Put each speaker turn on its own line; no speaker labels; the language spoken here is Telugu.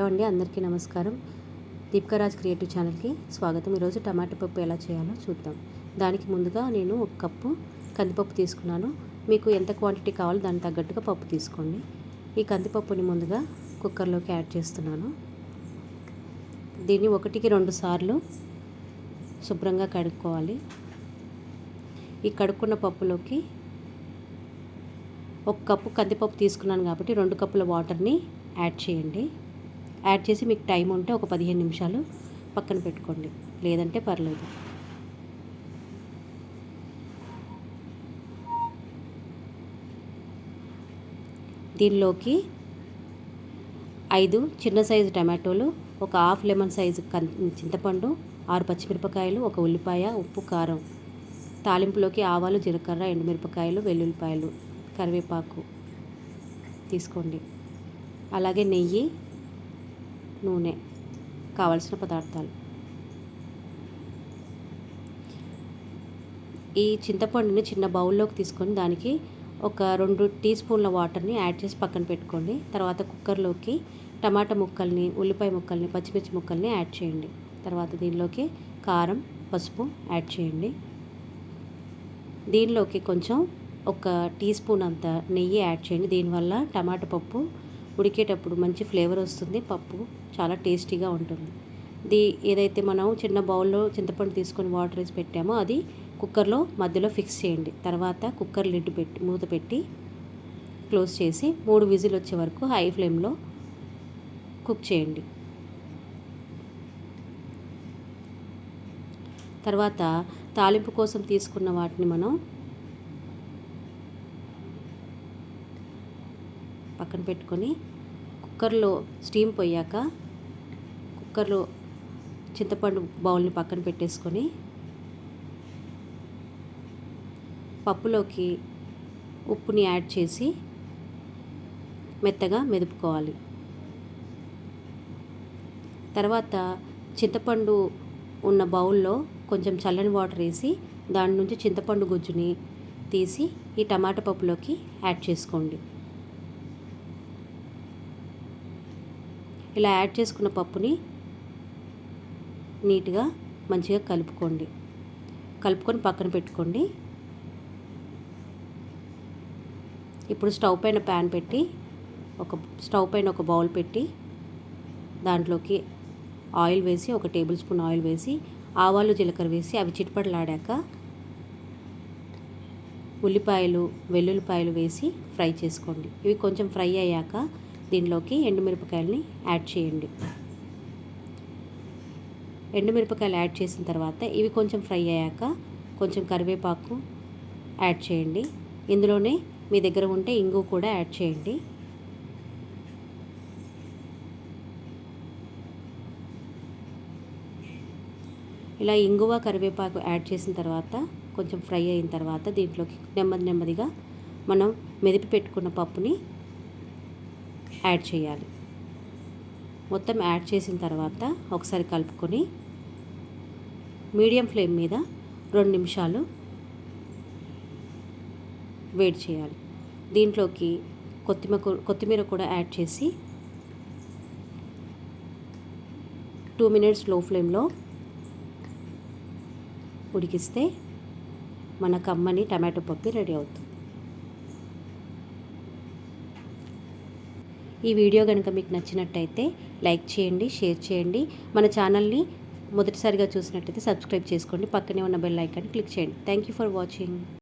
హలో అండి, అందరికీ నమస్కారం. దీపికారాజ్ క్రియేటివ్ ఛానల్కి స్వాగతం. ఈరోజు టమాటా పప్పు ఎలా చేయాలో చూద్దాం. దానికి ముందుగా నేను 1 కప్పు కందిపప్పు తీసుకున్నాను. మీకు ఎంత క్వాంటిటీ కావాలో దానికి తగ్గట్టుగా పప్పు తీసుకోండి. ఈ కందిపప్పుని ముందుగా కుక్కర్లోకి యాడ్ చేస్తున్నాను. దీన్ని 1కి 2 సార్లు శుభ్రంగా కడుక్కోవాలి. ఈ కడుక్కున్న పప్పులోకి 1 కప్పు కందిపప్పు తీసుకున్నాను కాబట్టి 2 కప్పుల వాటర్ని యాడ్ చేయండి. యాడ్ చేసి మీకు టైం ఉంటే ఒక 15 నిమిషాలు పక్కన పెట్టుకోండి, లేదంటే పర్లేదు. దీనిలోకి 5 చిన్న సైజు టమాటోలు, ఒక హాఫ్ లెమన్ సైజు చింతపండు, 6 పచ్చిమిరపకాయలు, 1 ఉల్లిపాయ, ఉప్పు, కారం, తాలింపులోకి ఆవాలు, జీలకర్ర, ఎండుమిరపకాయలు, వెల్లుల్లిపాయలు, కరివేపాకు తీసుకోండి. అలాగే నెయ్యి, నూనె, కావలసిన పదార్థాలు. ఈ చింతపండుని చిన్న బౌల్లోకి తీసుకొని దానికి ఒక 2 టీ స్పూన్ల వాటర్ని యాడ్ చేసి పక్కన పెట్టుకోండి. తర్వాత కుక్కర్లోకి టమాటా ముక్కల్ని, ఉల్లిపాయ ముక్కల్ని, పచ్చిమిర్చి ముక్కల్ని యాడ్ చేయండి. తర్వాత దీనిలోకి కారం, పసుపు యాడ్ చేయండి. దీనిలోకి కొంచెం 1 టీ స్పూన్ అంత నెయ్యి యాడ్ చేయండి. దీనివల్ల టమాటా పప్పు ఉడికేటప్పుడు మంచి ఫ్లేవర్ వస్తుంది. పప్పు చాలా టేస్టీగా ఉంటుంది. ఏదైతే మనం చిన్న బౌల్లో చింతపండు తీసుకొని వాటర్ వేసి పెట్టామో అది కుక్కర్లో మధ్యలో ఫిక్స్ చేయండి. తర్వాత కుక్కర్ లిడ్ పెట్టి మూత పెట్టి క్లోజ్ చేసి 3 విజిల్ వచ్చే వరకు హై ఫ్లేమ్లో కుక్ చేయండి. తర్వాత తాలింపు కోసం తీసుకున్న వాటిని మనం పక్కన పెట్టుకొని కుక్కర్లో స్టీమ్ పోయాక కుక్కర్లో చింతపండు బౌల్ని పక్కన పెట్టేసుకొని పప్పులోకి ఉప్పుని యాడ్ చేసి మెత్తగా మెదుపుకోవాలి. తర్వాత చింతపండు ఉన్న బౌల్లో కొంచెం చల్లని వాటర్ వేసి దాని నుంచి చింతపండు గుజ్జుని తీసి ఈ టమాటా పప్పులోకి యాడ్ చేసుకోండి. ఇలా యాడ్ చేసుకున్న పప్పుని నీట్గా మంచిగా కలుపుకొని పక్కన పెట్టుకోండి. ఇప్పుడు స్టవ్ పైన ఒక బౌల్ పెట్టి దాంట్లోకి ఆయిల్ వేసి 1 టేబుల్ స్పూన్ ఆయిల్ వేసి ఆవాలు, జీలకర్ర వేసి అవి చిటపటలాడాక ఉల్లిపాయలు, వెల్లుల్లిపాయలు వేసి ఫ్రై చేసుకోండి. ఇవి కొంచెం ఫ్రై అయ్యాక దీనిలోకి ఎండుమిరపకాయలని యాడ్ చేయండి. ఎండుమిరపకాయలు యాడ్ చేసిన తర్వాత ఇవి కొంచెం ఫ్రై అయ్యాక కొంచెం కరివేపాకు యాడ్ చేయండి. ఇందులోనే మీ దగ్గర ఉంటే ఇంగు కూడా యాడ్ చేయండి. ఇలా ఇంగువ, కరివేపాకు యాడ్ చేసిన తర్వాత కొంచెం ఫ్రై అయిన తర్వాత దీంట్లోకి నెమ్మదిగా మనం మెదిపి పెట్టుకున్న పప్పుని యాడ్ చేయాలి. మొత్తం యాడ్ చేసిన తర్వాత ఒకసారి కలుపుకొని మీడియం ఫ్లేమ్ మీద 2 నిమిషాలు వేడి చేయాలి. దీంట్లోకి కొత్తిమీర కూడా యాడ్ చేసి 2 మినిట్స్ లో ఫ్లేమ్లో ఉడికిస్తే మన కమ్మని టమాటో పప్పు రెడీ అవుతుంది. ఈ వీడియో కనుక మీకు నచ్చినట్టయితే లైక్ చేయండి, షేర్ చేయండి. మన ఛానల్ని మొదటిసారిగా చూసినట్టయితే సబ్స్క్రైబ్ చేసుకోండి. పక్కనే ఉన్న బెల్ ఐకాన్ క్లిక్ చేయండి. Thank you for watching.